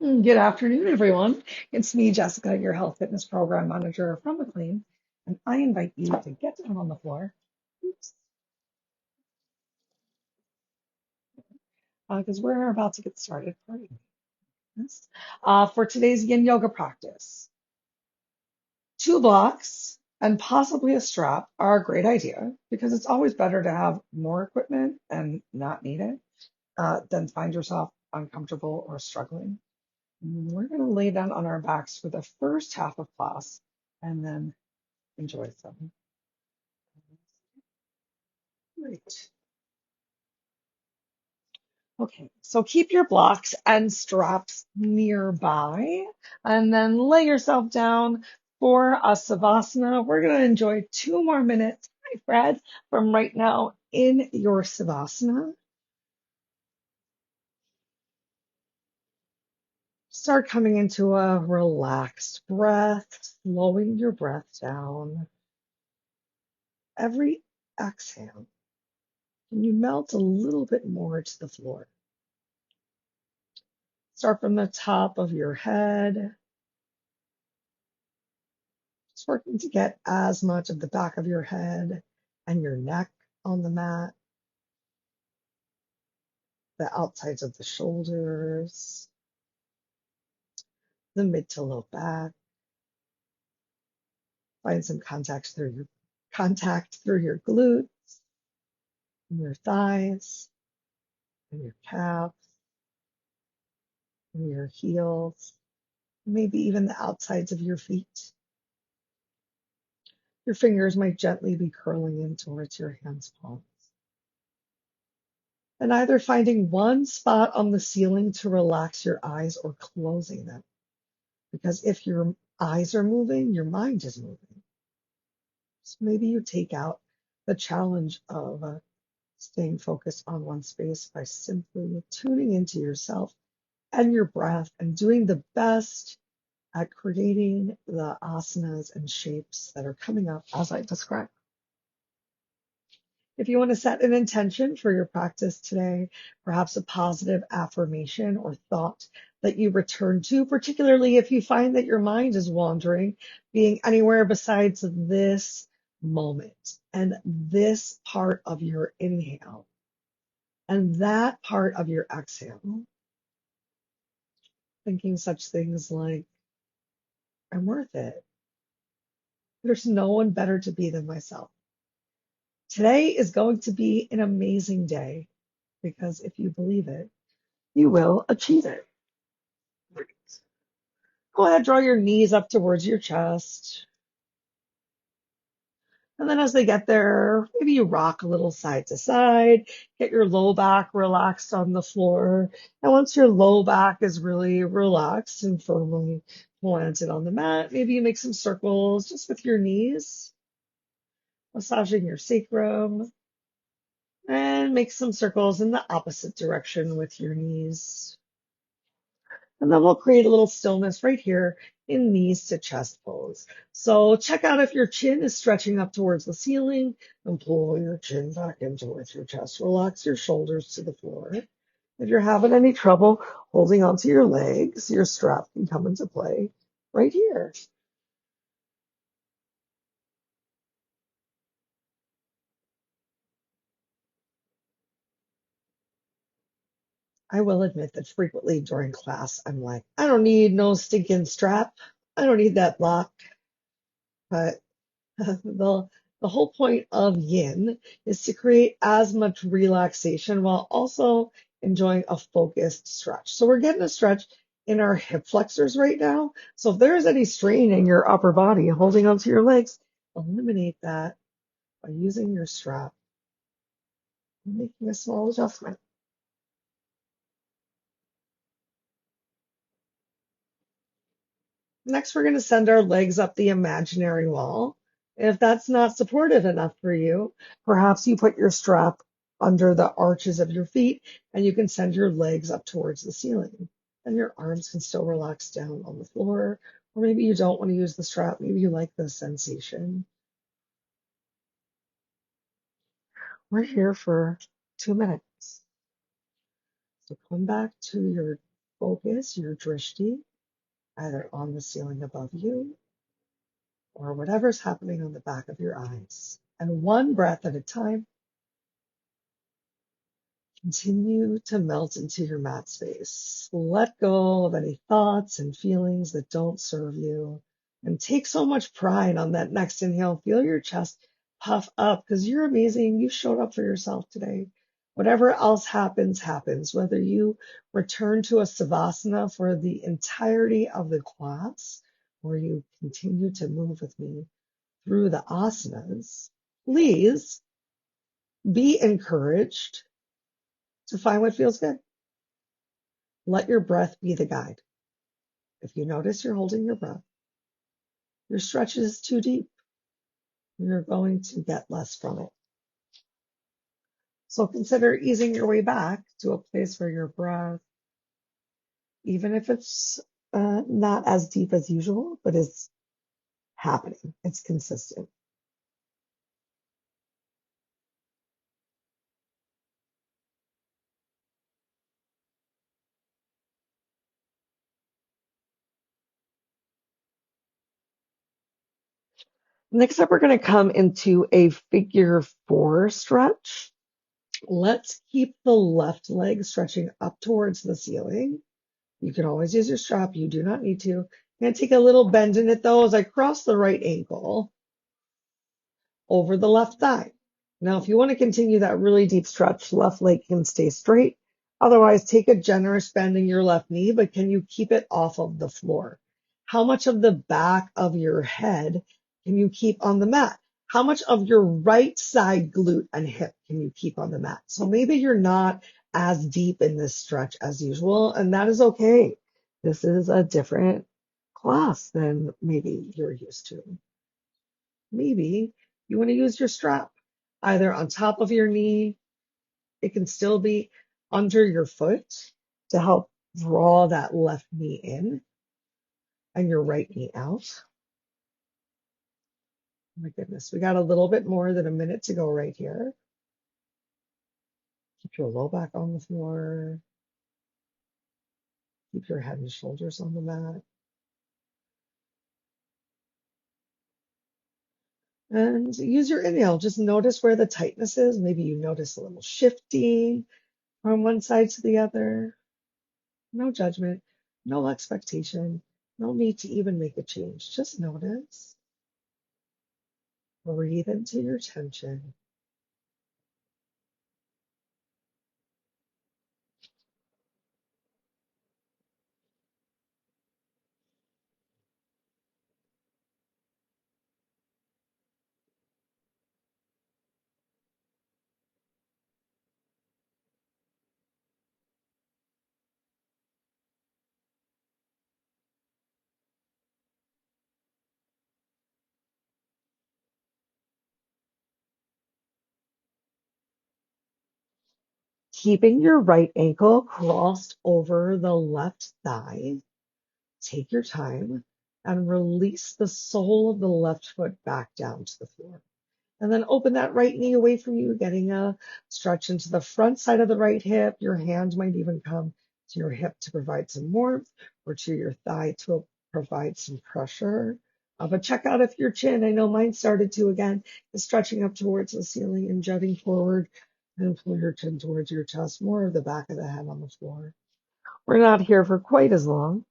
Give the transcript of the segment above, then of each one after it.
Good afternoon, everyone. It's me, Jessica, your health fitness program manager from McLean, and I invite you to get down on the floor because we're about to get started. Pardon me. For today's yin yoga practice. Two blocks and possibly a strap are a great idea because it's always better to have more equipment and not need it than find yourself uncomfortable or struggling. We're going to lay down on our backs for the first half of class and then enjoy some. Great. Okay, so keep your blocks and straps nearby and then lay yourself down for a savasana. We're going to enjoy 2 more minutes, my Fred, from right now in your savasana. Start coming into a relaxed breath, slowing your breath down. Every exhale, and you melt a little bit more to the floor. Start from the top of your head. Just working to get as much of the back of your head and your neck on the mat, the outsides of the shoulders, the mid to low back. Find some contact through your glutes, and your thighs, and your calves, and your heels, maybe even the outsides of your feet. Your fingers might gently be curling in towards your hands' palms. And either finding one spot on the ceiling to relax your eyes or closing them. Because if your eyes are moving, your mind is moving. So maybe you take out the challenge of staying focused on one space by simply tuning into yourself and your breath and doing the best at creating the asanas and shapes that are coming up as I described. If you want to set an intention for your practice today, perhaps a positive affirmation or thought that you return to, particularly if you find that your mind is wandering, being anywhere besides this moment and this part of your inhale and that part of your exhale, thinking such things like, I'm worth it. There's no one better to be than myself. Today is going to be an amazing day because if you believe it, you will achieve it. Go ahead, draw your knees up towards your chest. And then as they get there, maybe you rock a little side to side, get your low back relaxed on the floor. And once your low back is really relaxed and firmly planted on the mat, maybe you make some circles just with your knees, massaging your sacrum, and make some circles in the opposite direction with your knees. And then we'll create a little stillness right here in knees to chest pose. So check out if your chin is stretching up towards the ceiling and pull your chin back in towards your chest. Relax your shoulders to the floor. If you're having any trouble holding onto your legs, your strap can come into play right here. I will admit that frequently during class, I'm like, I don't need no stinking strap. I don't need that block. But the the whole point of yin is to create as much relaxation while also enjoying a focused stretch. So we're getting a stretch in our hip flexors right now. So if there's any strain in your upper body holding onto your legs, eliminate that by using your strap and making a small adjustment. Next, we're going to send our legs up the imaginary wall. If that's not supportive enough for you, perhaps you put your strap under the arches of your feet and you can send your legs up towards the ceiling. And your arms can still relax down on the floor. Or maybe you don't want to use the strap. Maybe you like the sensation. We're here for 2 minutes. So come back to your Focus your drishti either on the ceiling above you or whatever's happening on the back of your eyes. And one breath at a time, continue to melt into your mat space. Let go of any thoughts and feelings that don't serve you. And take so much pride on that next inhale. Feel your chest puff up because you're amazing. You showed up for yourself today. Whatever else happens, happens. Whether you return to a savasana for the entirety of the class or you continue to move with me through the asanas, please be encouraged to find what feels good. Let your breath be the guide. If you notice you're holding your breath, your stretch is too deep. You're going to get less from it. So consider easing your way back to a place where your breath, even if it's not as deep as usual, but it's happening. It's consistent. Next up, we're going to come into a figure four stretch. Let's keep the left leg stretching up towards the ceiling. You can always use your strap. You do not need to. I'm going to take a little bend in it though as I cross the right ankle over the left thigh. Now, if you want to continue that really deep stretch, left leg can stay straight. Otherwise, take a generous bend in your left knee, but can you keep it off of the floor? How much of the back of your head can you keep on the mat? How much of your right side glute and hip can you keep on the mat? So maybe you're not as deep in this stretch as usual, and that is okay. This is a different class than maybe you're used to. Maybe you want to use your strap either on top of your knee. It can still be under your foot to help draw that left knee in and your right knee out. Oh my goodness, we got a little bit more than a minute to go right here. Keep your low back on the floor. Keep your head and shoulders on the mat. And use your inhale. Just notice where the tightness is. Maybe you notice a little shifting from one side to the other. No judgment, no expectation, no need to even make a change. Just notice. Breathe into your tension. Keeping your right ankle crossed over the left thigh, take your time and release the sole of the left foot back down to the floor. And then open that right knee away from you, getting a stretch into the front side of the right hip. Your hand might even come to your hip to provide some warmth or to your thigh to provide some pressure. But check out if your chin, I know mine started to again, is stretching up towards the ceiling and jutting forward and pull your chin towards your chest, more of the back of the head on the floor. We're not here for quite as long.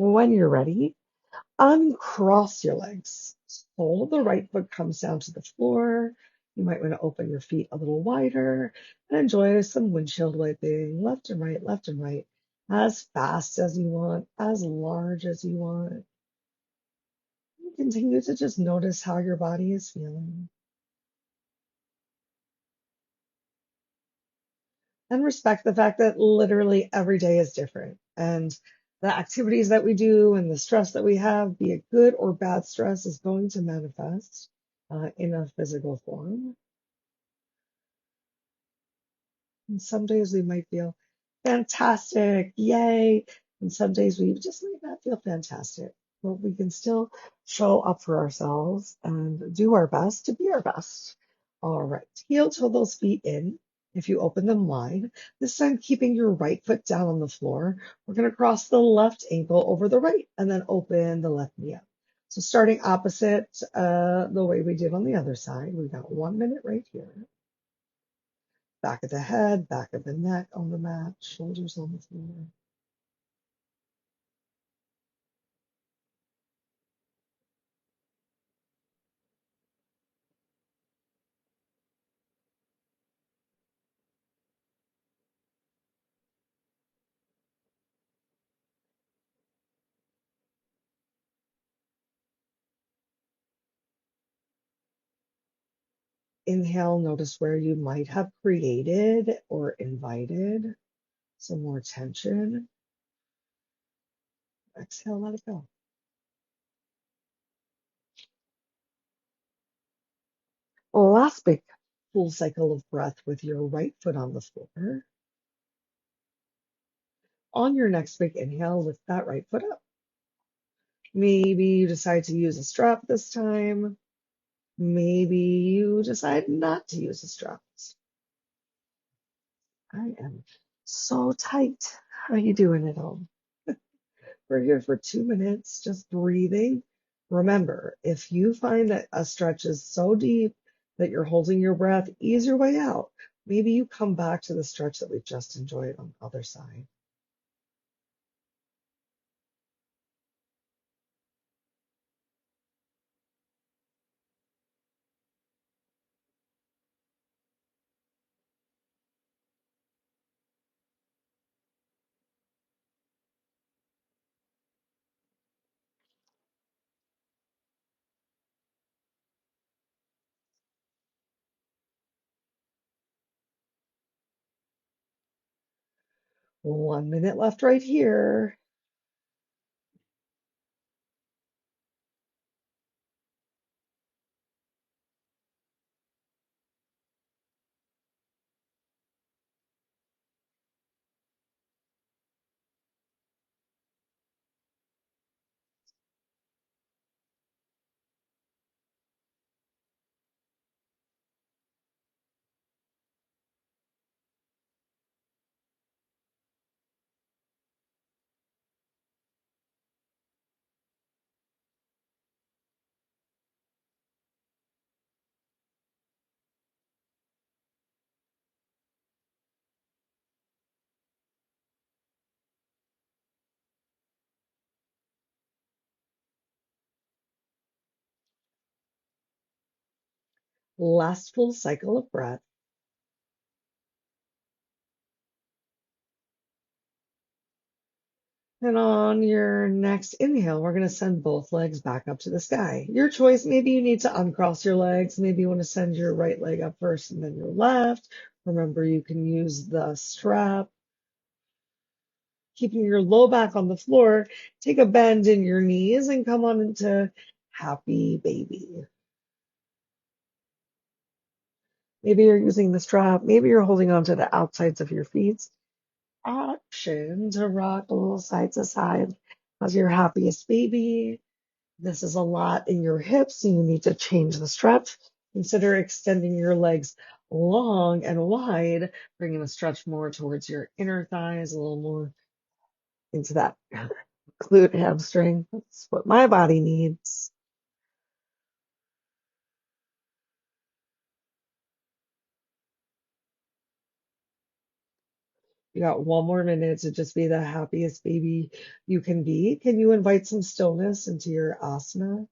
When you're ready, uncross your legs. Sole of the right foot comes down to the floor. You might want to open your feet a little wider and enjoy some windshield wiping left and right, as fast as you want, as large as you want. continue to just notice how your body is feeling and respect the fact that literally every day is different. And the activities that we do and the stress that we have, be it good or bad stress, is going to manifest in a physical form. And some days we might feel fantastic, yay. And some days we just might not feel fantastic. But we can still show up for ourselves and do our best to be our best. All right. Heel toe those feet in. If you open them wide, this time keeping your right foot down on the floor, we're going to cross the left ankle over the right and then open the left knee up. So starting opposite the way we did on the other side, we got 1 minute right here. Back of the head, back of the neck on the mat, shoulders on the floor. Inhale, notice where you might have created or invited some more tension. Exhale, let it go. Last big full cycle of breath with your right foot on the floor. On your next big inhale, lift that right foot up. Maybe you decide to use a strap this time. Maybe you decide not to use a strap. I am so tight. How are you doing at home? We're here for 2 minutes, just breathing. Remember, if you find that a stretch is so deep that you're holding your breath, ease your way out. Maybe you come back to the stretch that we just enjoyed on the other side. One minute left right here. Last full cycle of breath. And on your next inhale, we're going to send both legs back up to the sky. Your choice. Maybe you need to uncross your legs. Maybe you want to send your right leg up first and then your left. Remember, you can use the strap. Keeping your low back on the floor, take a bend in your knees and come on into happy baby. Maybe you're using the strap. Maybe you're holding on to the outsides of your feet. Option to rock a little side to side as your happiest baby. This is a lot in your hips, and you need to change the stretch. Consider extending your legs long and wide, bringing the stretch more towards your inner thighs, a little more into that glute hamstring. That's what my body needs. You got 1 more minute to just be the happiest baby you can be. Can you invite some stillness into your asana?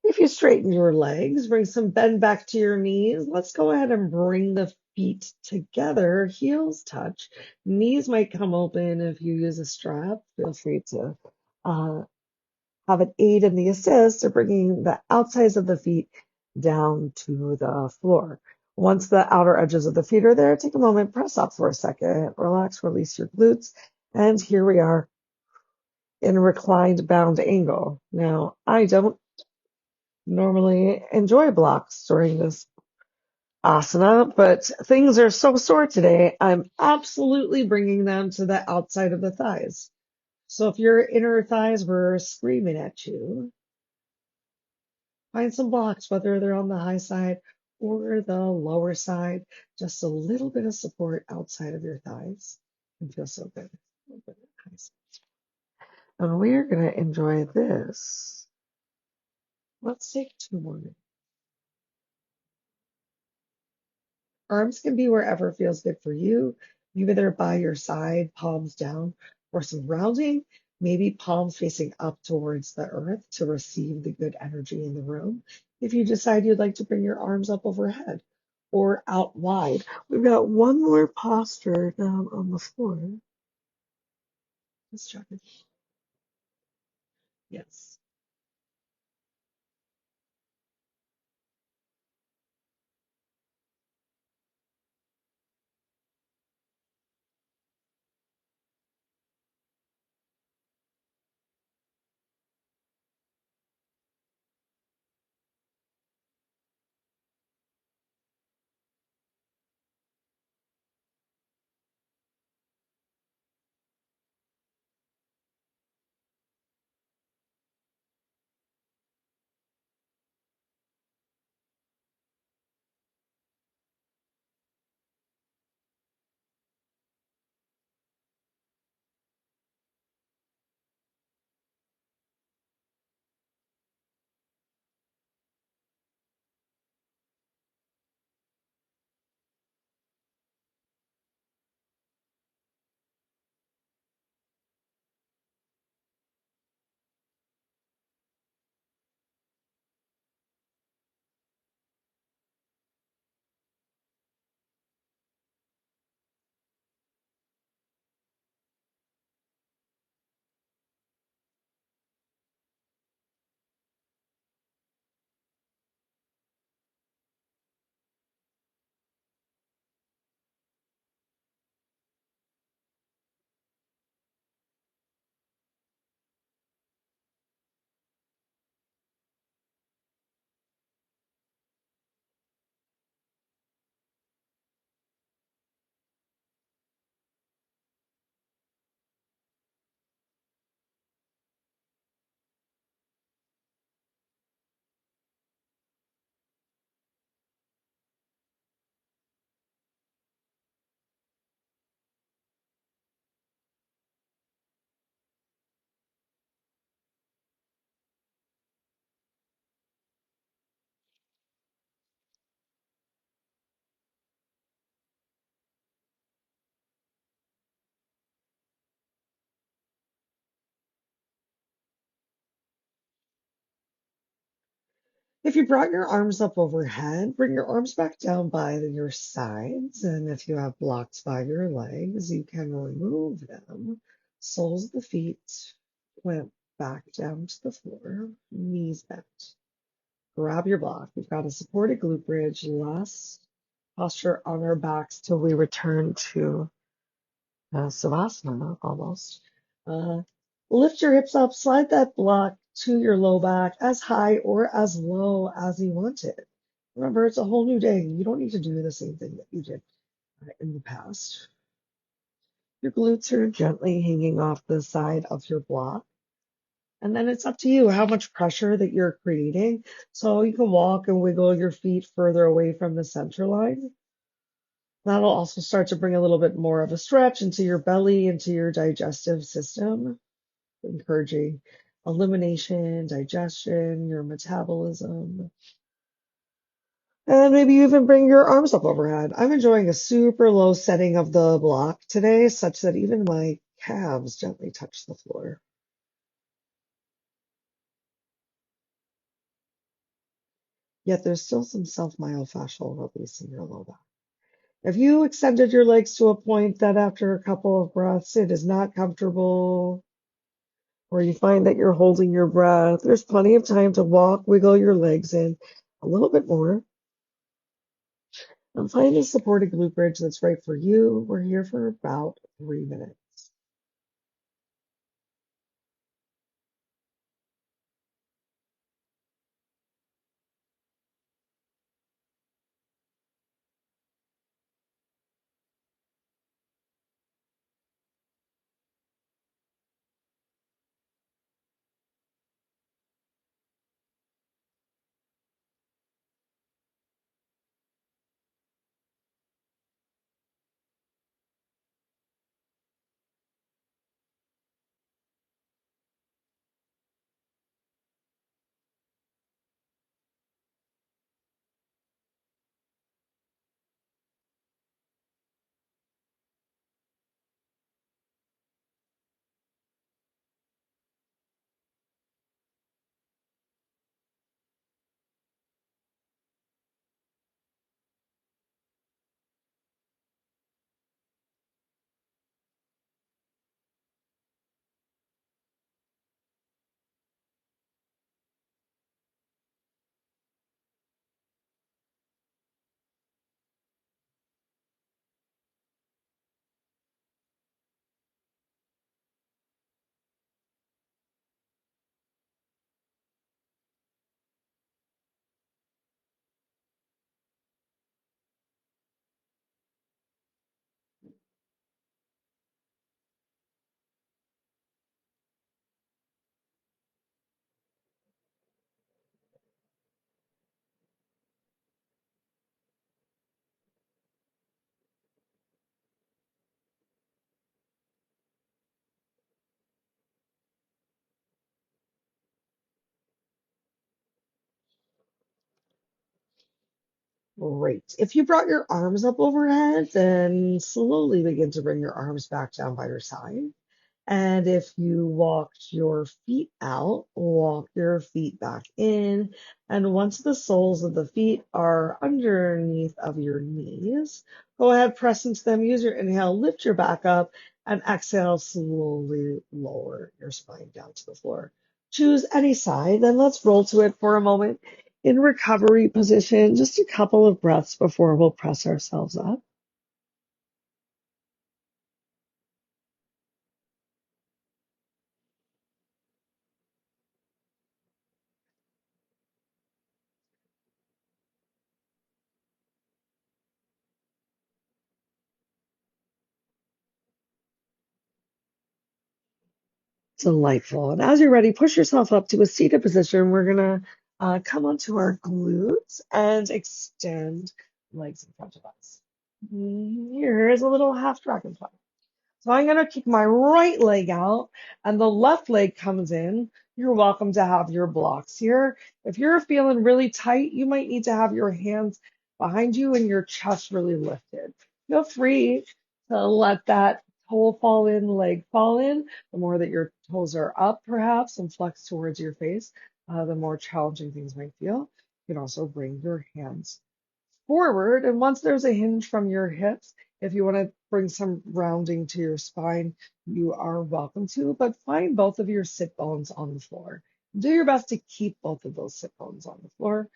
If you straighten your legs, bring some bend back to your knees. Let's go ahead and bring the feet together. Heels touch. Knees might come open if you use a strap. Feel free to uh, have an aid in the assist or bringing the outsides of the feet down to the floor. Once the outer edges of the feet are there, take a moment, press up for a second, relax, release your glutes. And here we are in a reclined bound angle. Now, I don't normally enjoy blocks during this asana, but things are so sore today, I'm absolutely bringing them to the outside of the thighs. So if your inner thighs were screaming at you, find some blocks, whether they're on the high side or the lower side, just a little bit of support outside of your thighs can feel so good. And we're going to enjoy this. Let's take 2 more. Arms can be wherever feels good for you. Maybe they're by your side, palms down, or some rounding. Maybe palms facing up towards the earth to receive the good energy in the room. If you decide you'd like to bring your arms up overhead or out wide, we've got one more posture down on the floor. Let's check it. Yes. If you brought your arms up overhead, bring your arms back down by your sides. And if you have blocks by your legs, you can remove them. Soles of the feet went back down to the floor, knees bent. Grab your block. We've got a supported glute bridge. Last posture on our backs till we return to savassanah almost. Uh, Lift your hips up, slide that block to your low back as high or as low as you want it. Remember, it's a whole new day. You don't need to do the same thing that you did in the past. Your glutes are gently hanging off the side of your block. And then it's up to you how much pressure that you're creating. So you can walk and wiggle your feet further away from the center line. That'll also start to bring a little bit more of a stretch into your belly, into your digestive system, encouraging elimination, digestion, your metabolism. And maybe you even bring your arms up overhead. I'm enjoying a super low setting of the block today, such that even my calves gently touch the floor. yet there's still some self-myofascial release in your low back. If you extended your legs to a point that after a couple of breaths it is not comfortable, or you find that you're holding your breath, there's plenty of time to walk, wiggle your legs in a little bit more, and find a supported glute bridge that's right for you. We're here for about 3 minutes. Great. If you brought your arms up overhead, then slowly begin to bring your arms back down by your side. And if you walked your feet out, walk your feet back in. And once the soles of the feet are underneath of your knees, go ahead, press into them. Use your inhale, lift your back up, and exhale, slowly lower your spine down to the floor. Choose any side, then let's roll to it for a moment in recovery position, just a couple of breaths before we'll press ourselves up. Delightful. And as you're ready, push yourself up to a seated position. We're going to come onto our glutes and extend legs in front of us. Here's a little half dragonfly. So I'm going to kick my right leg out and the left leg comes in. You're welcome to have your blocks here. If you're feeling really tight, you might need to have your hands behind you and your chest really lifted. Feel free to let that toe fall in, leg fall in. The more that your toes are up, perhaps, and flex towards your face, the more challenging things might feel. You can also bring your hands forward. And once there's a hinge from your hips, if you want to bring some rounding to your spine, you are welcome to, but find both of your sit bones on the floor. Do your best to keep both of those sit bones on the floor.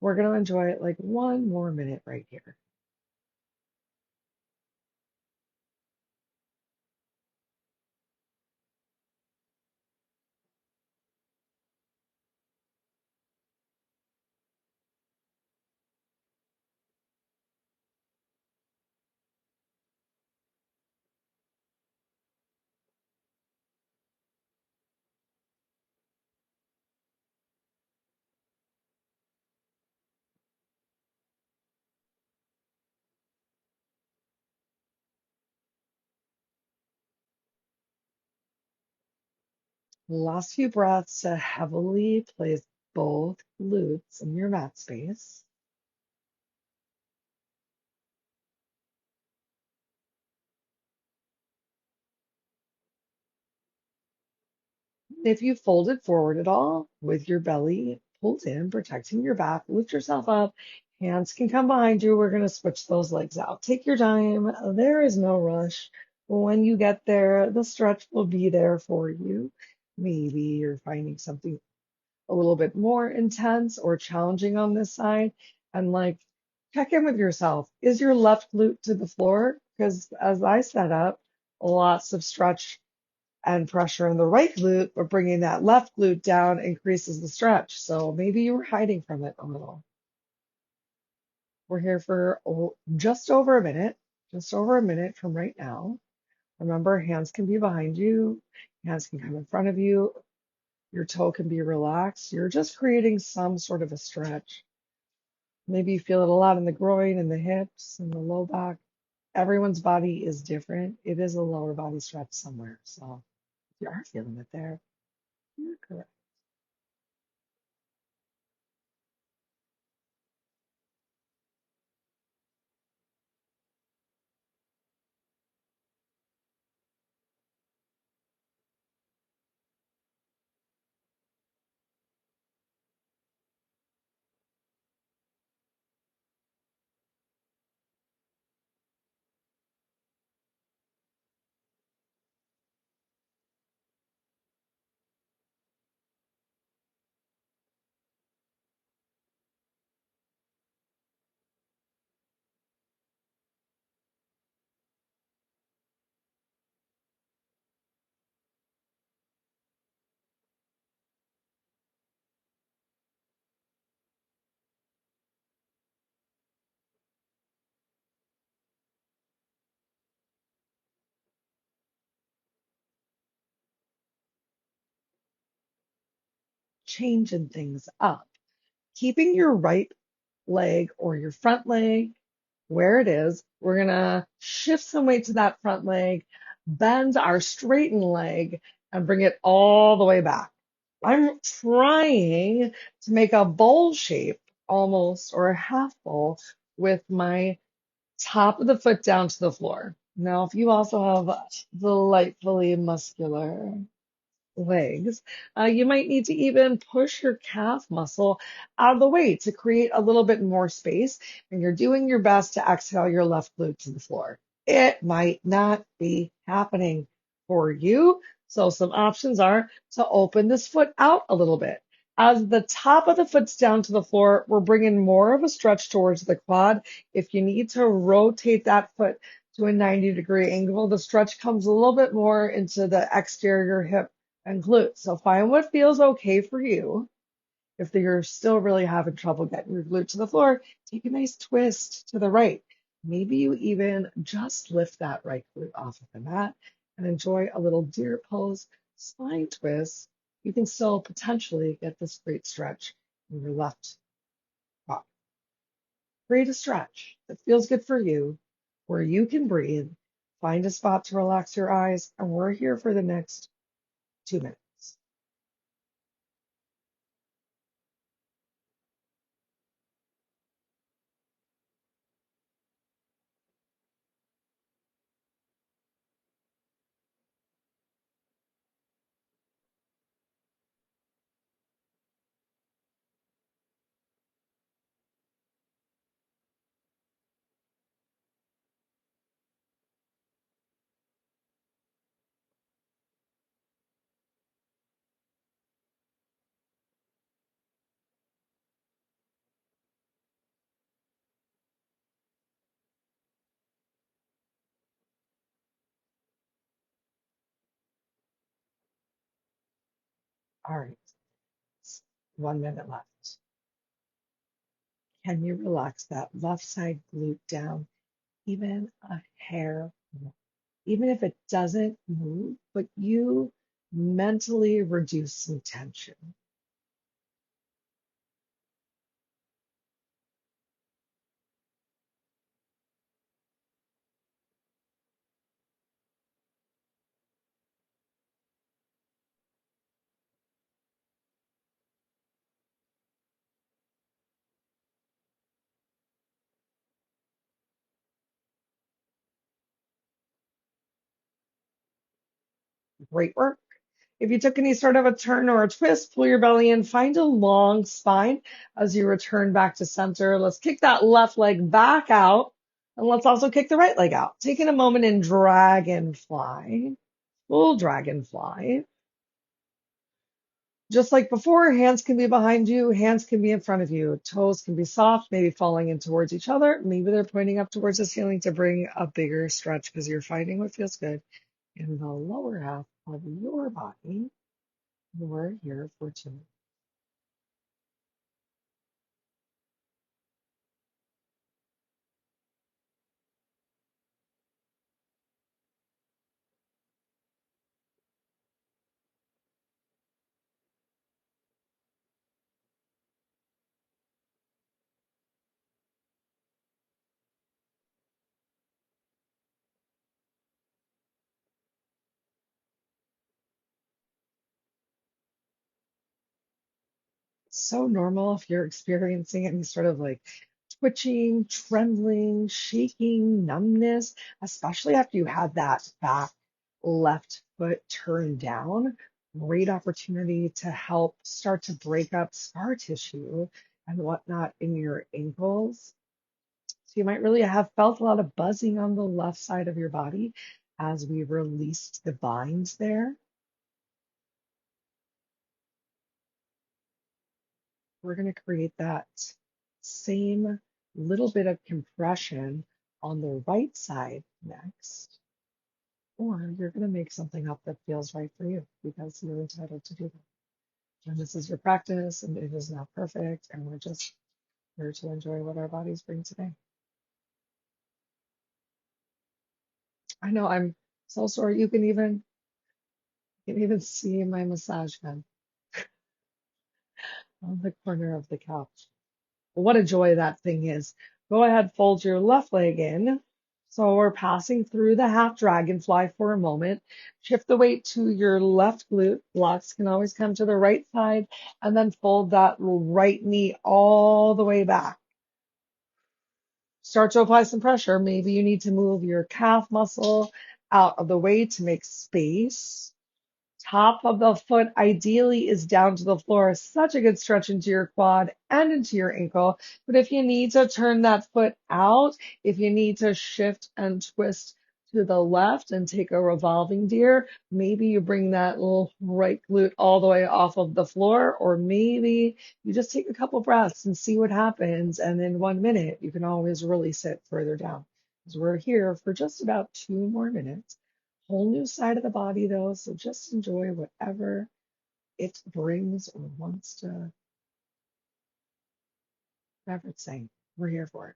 We're going to enjoy it like 1 more minute right here. Last few breaths to heavily place both glutes in your mat space. If you fold it forward at all with your belly, pulled in, protecting your back. Lift yourself up. Hands can come behind you. We're going to switch those legs out. Take your time. There is no rush. When you get there, the stretch will be there for you. Maybe you're finding something a little bit more intense or challenging on this side. And like, check in with yourself. Is your left glute to the floor? Because as I set up, lots of stretch and pressure in the right glute, but bringing that left glute down increases the stretch. So maybe you were hiding from it a little. We're here for just over a minute from right now. Remember, hands can be behind you, hands can come in front of you, your toe can be relaxed. You're just creating some sort of a stretch. Maybe you feel it a lot in the groin and the hips and the low back. Everyone's body is different. It is a lower body stretch somewhere. So if you are feeling it there, you're correct. Changing things up. Keeping your right leg or your front leg where it is. We're gonna shift some weight to that front leg, bend our straightened leg, and bring it all the way back. I'm trying to make a bowl shape almost, or a half bowl with my top of the foot down to the floor. Now, if you also have delightfully muscular legs, you might need to even push your calf muscle out of the way to create a little bit more space. And you're doing your best to exhale your left glute to the floor. It might not be happening for you. So some options are to open this foot out a little bit. As the top of the foot's down to the floor, we're bringing more of a stretch towards the quad. If you need to rotate that foot to a 90-degree angle, the stretch comes a little bit more into the exterior hip and glutes. So find what feels okay for you. If you're still really having trouble getting your glute to the floor, take a nice twist to the right. Maybe you even just lift that right glute off of the mat and enjoy a little deer pose spine twist. You can still potentially get this great stretch in your left quad. Create a stretch that feels good for you, where you can breathe. Find a spot to relax your eyes, and we're here for the next 2 minutes. All right, 1 minute left. Can you relax that left side glute down even a hair more? Even if it doesn't move, but you mentally reduce some tension. Great work. If you took any sort of a turn or a twist, pull your belly in, find a long spine as you return back to center. Let's kick that left leg back out, and let's also kick the right leg out. Taking a moment in dragonfly, full dragonfly. Just like before, hands can be behind you, hands can be in front of you, toes can be soft, maybe falling in towards each other. Maybe they're pointing up towards the ceiling to bring a bigger stretch because you're finding what feels good in the lower half of your body. We're here for 2 minutes. So normal if you're experiencing any sort of like twitching, trembling, shaking, numbness, especially after you had that back left foot turned down. Great opportunity to help start to break up scar tissue and whatnot in your ankles. So you might really have felt a lot of buzzing on the left side of your body as we released the binds there. We're going to create that same little bit of compression on the right side next. Or you're going to make something up that feels right for you because you're entitled to do that. And this is your practice, and it is not perfect, and we're just here to enjoy what our bodies bring today. I know I'm so sorry. You can even see my massage gun on the corner of the couch. What a joy that thing is. Go ahead, fold your left leg in. So we're passing through the half dragonfly for a moment. Shift the weight to your left glute. Blocks can always come to the right side, and then fold that right knee all the way back. Start to apply some pressure. Maybe you need to move your calf muscle out of the way to make space. Top of the foot ideally is down to the floor. Such a good stretch into your quad and into your ankle. But if you need to turn that foot out, if you need to shift and twist to the left and take a revolving deer, maybe you bring that little right glute all the way off of the floor, or maybe you just take a couple breaths and see what happens. And in 1 minute, you can always release it further down. Because we're here for just about 2 more minutes. Whole new side of the body though, so just enjoy whatever it brings or wants to, whatever it's saying. We're here for it.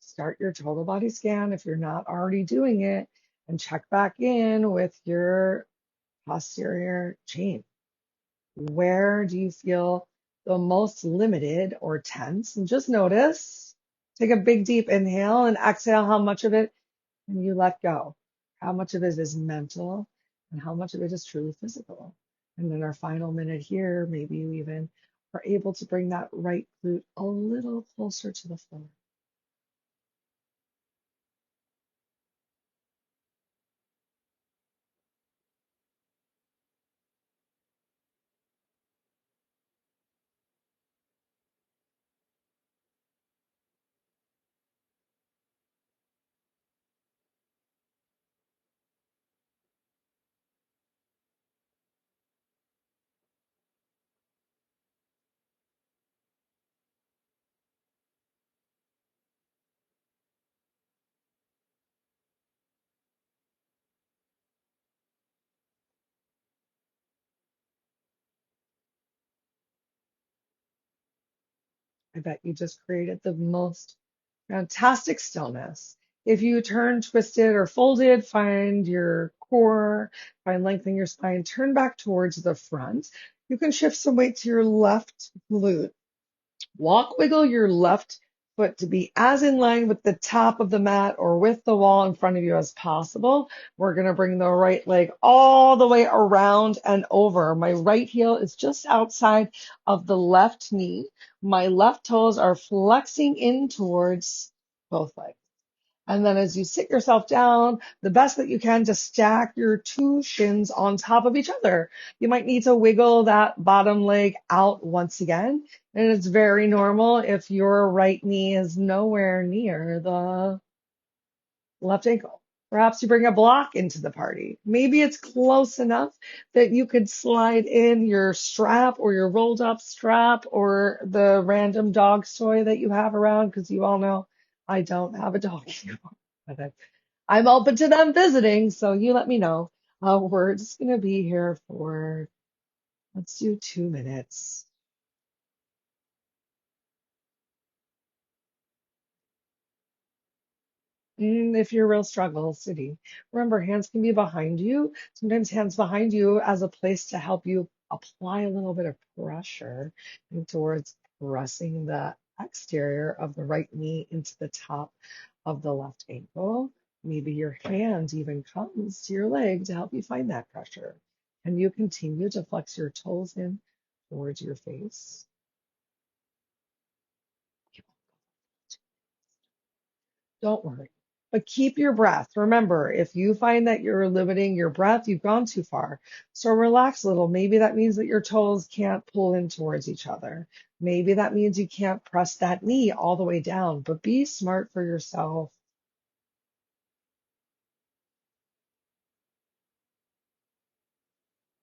Start your total body scan if you're not already doing it, and check back in with your posterior chain. Where do you feel the most limited or tense? And just notice, take a big deep inhale and exhale how much of it and you let go. How much of it is mental and how much of it is truly physical. And in our final minute here, maybe you even are able to bring that right glute a little closer to the floor. I bet you just created the most fantastic stillness. If you turn twisted or folded, find your core, find lengthening your spine, turn back towards the front. You can shift some weight to your left glute. Walk, wiggle your left foot to be as in line with the top of the mat or with the wall in front of you as possible. We're going to bring the right leg all the way around and over. My right heel is just outside of the left knee. My left toes are flexing in towards both legs. And then as you sit yourself down, the best that you can, just stack your two shins on top of each other. You might need to wiggle that bottom leg out once again. And it's very normal if your right knee is nowhere near the left ankle. Perhaps you bring a block into the party. Maybe it's close enough that you could slide in your strap or your rolled up strap or the random dog toy that you have around, because you all know I don't have a dog anymore. But I'm open to them visiting, so you let me know. We're just going to be here for, let's do 2 minutes. If you're real struggle city, remember hands can be behind you. Sometimes hands behind you as a place to help you apply a little bit of pressure towards pressing the exterior of the right knee into the top of the left ankle. Maybe your hand even comes to your leg to help you find that pressure. And you continue to flex your toes in towards your face. Don't worry, but keep your breath. Remember, if you find that you're limiting your breath, you've gone too far. So relax a little. Maybe that means that your toes can't pull in towards each other. Maybe that means you can't press that knee all the way down, but be smart for yourself.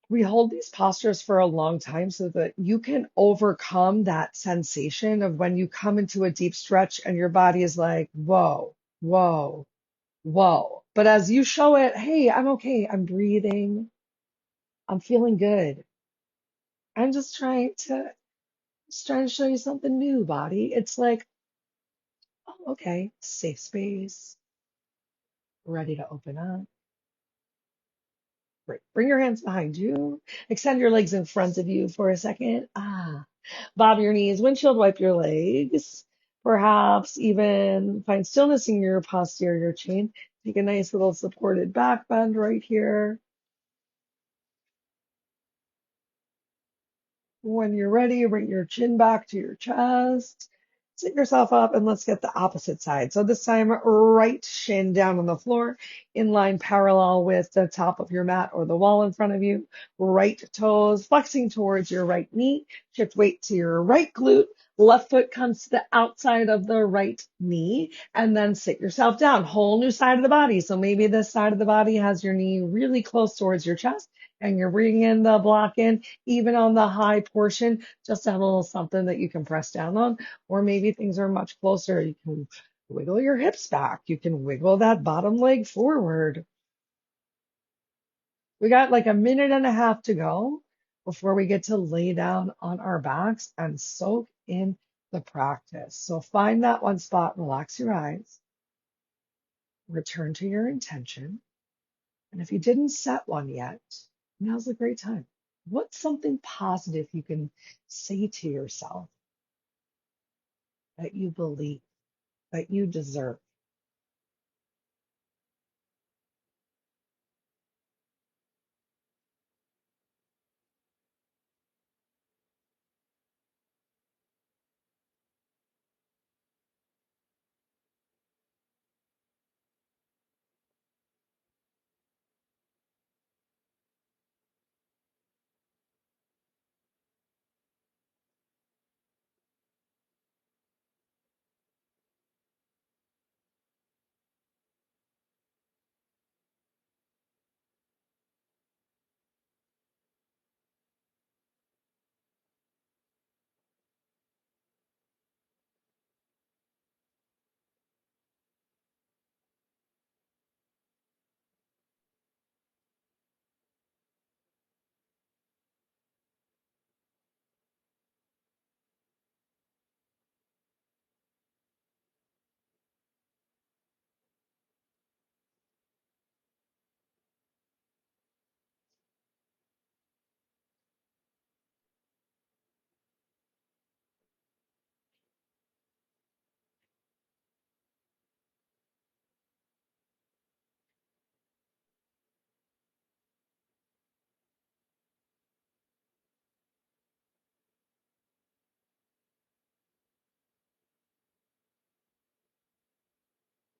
We hold these postures for a long time so that you can overcome that sensation of when you come into a deep stretch and your body is like, whoa, whoa, whoa. But as you show it, hey, I'm okay. I'm breathing. I'm feeling good. I'm just trying to show you something new, body. It's like, oh, okay, safe space, ready to open up. Great. Bring your hands behind you. Extend your legs in front of you for a second. Bob your knees, windshield wipe your legs. Perhaps even find stillness in your posterior chain. Take a nice little supported back bend right here. When you're ready, bring your chin back to your chest. Sit yourself up and let's get the opposite side. So this time, right shin down on the floor, in line parallel with the top of your mat or the wall in front of you. Right toes flexing towards your right knee. Shift weight to your right glute. Left foot comes to the outside of the right knee, and then sit yourself down. Whole new side of the body. So maybe this side of the body has your knee really close towards your chest, and you're bringing the block in even on the high portion, just to have a little something that you can press down on. Or maybe things are much closer. You can wiggle your hips back. You can wiggle that bottom leg forward. We got like a minute and a half to go before we get to lay down on our backs and soak in the practice. So find that one spot, relax your eyes, return to your intention. And if you didn't set one yet, now's a great time. What's something positive you can say to yourself that you believe, that you deserve?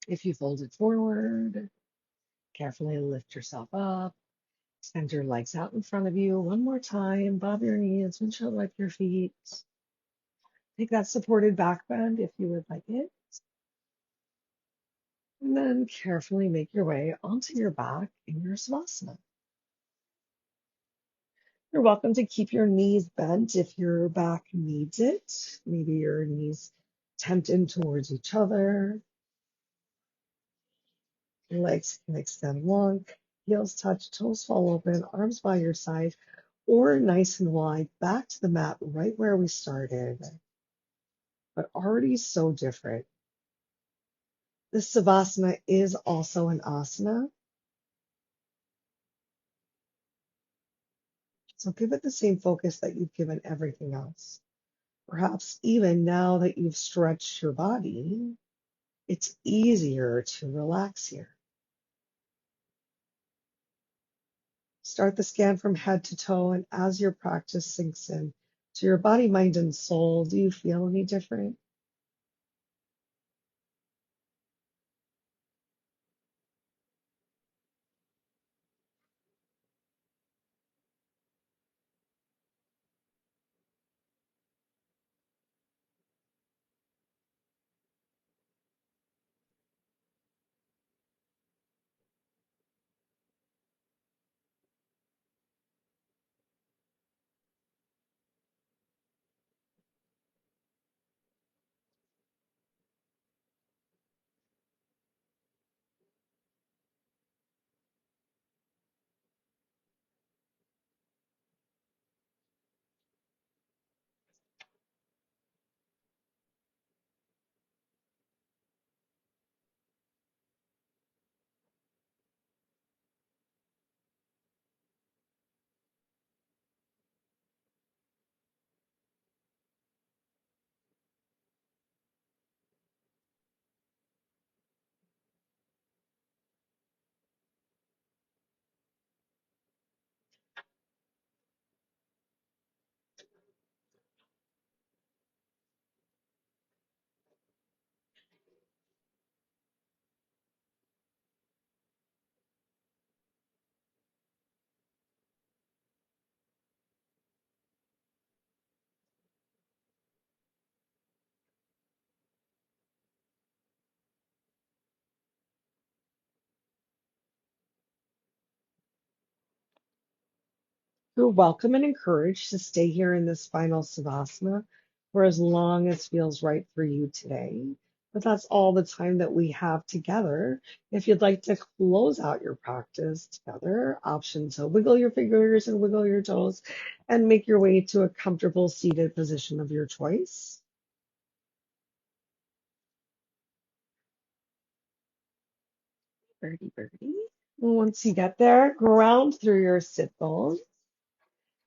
If you fold it forward, carefully lift yourself up. Extend your legs out in front of you. One more time. Bob your knees, windshield wipe your feet. Take that supported back bend if you would like it. And then carefully make your way onto your back in your savasana. You're welcome to keep your knees bent if your back needs it. Maybe your knees tent in towards each other. Your legs can extend long, heels touch, toes fall open, arms by your side, or nice and wide, back to the mat right where we started, but already so different. This savasana is also an asana, so give it the same focus that you've given everything else. Perhaps even now that you've stretched your body, it's easier to relax here. Start the scan from head to toe, and as your practice sinks in to your body, mind, and soul, do you feel any different? You're welcome and encouraged to stay here in this final savasana for as long as feels right for you today. But that's all the time that we have together. If you'd like to close out your practice together, option to wiggle your fingers and wiggle your toes and make your way to a comfortable seated position of your choice. Birdie, birdie. Once you get there, ground through your sit bones.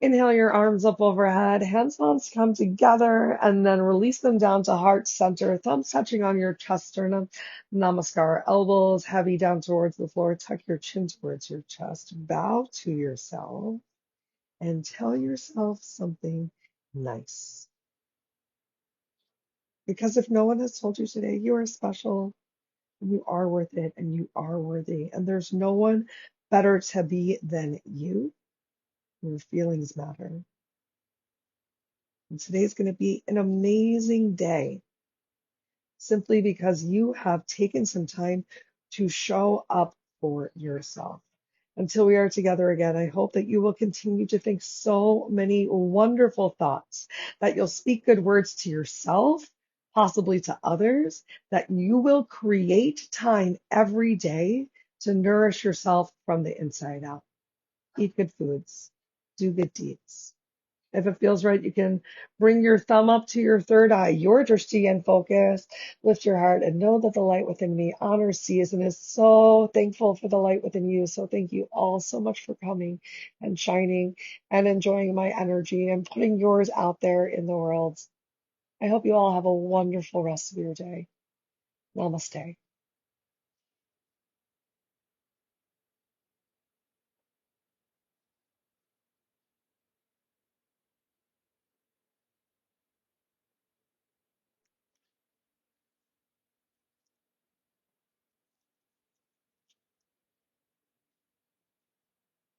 Inhale your arms up overhead, hands palms come together, and then release them down to heart center, thumbs touching on your chest sternum. Namaskar, elbows heavy down towards the floor. Tuck your chin towards your chest. Bow to yourself and tell yourself something nice. Because if no one has told you today, you are special, and you are worth it, and you are worthy. And there's no one better to be than you. Your feelings matter. And today's going to be an amazing day simply because you have taken some time to show up for yourself. Until we are together again, I hope that you will continue to think so many wonderful thoughts, that you'll speak good words to yourself, possibly to others, that you will create time every day to nourish yourself from the inside out. Eat good foods, do good deeds. If it feels right, you can bring your thumb up to your third eye, your drishti, and focus. Lift your heart and know that the light within me honors, sees, and is so thankful for the light within you. So thank you all so much for coming and shining and enjoying my energy and putting yours out there in the world. I hope you all have a wonderful rest of your day. Namaste.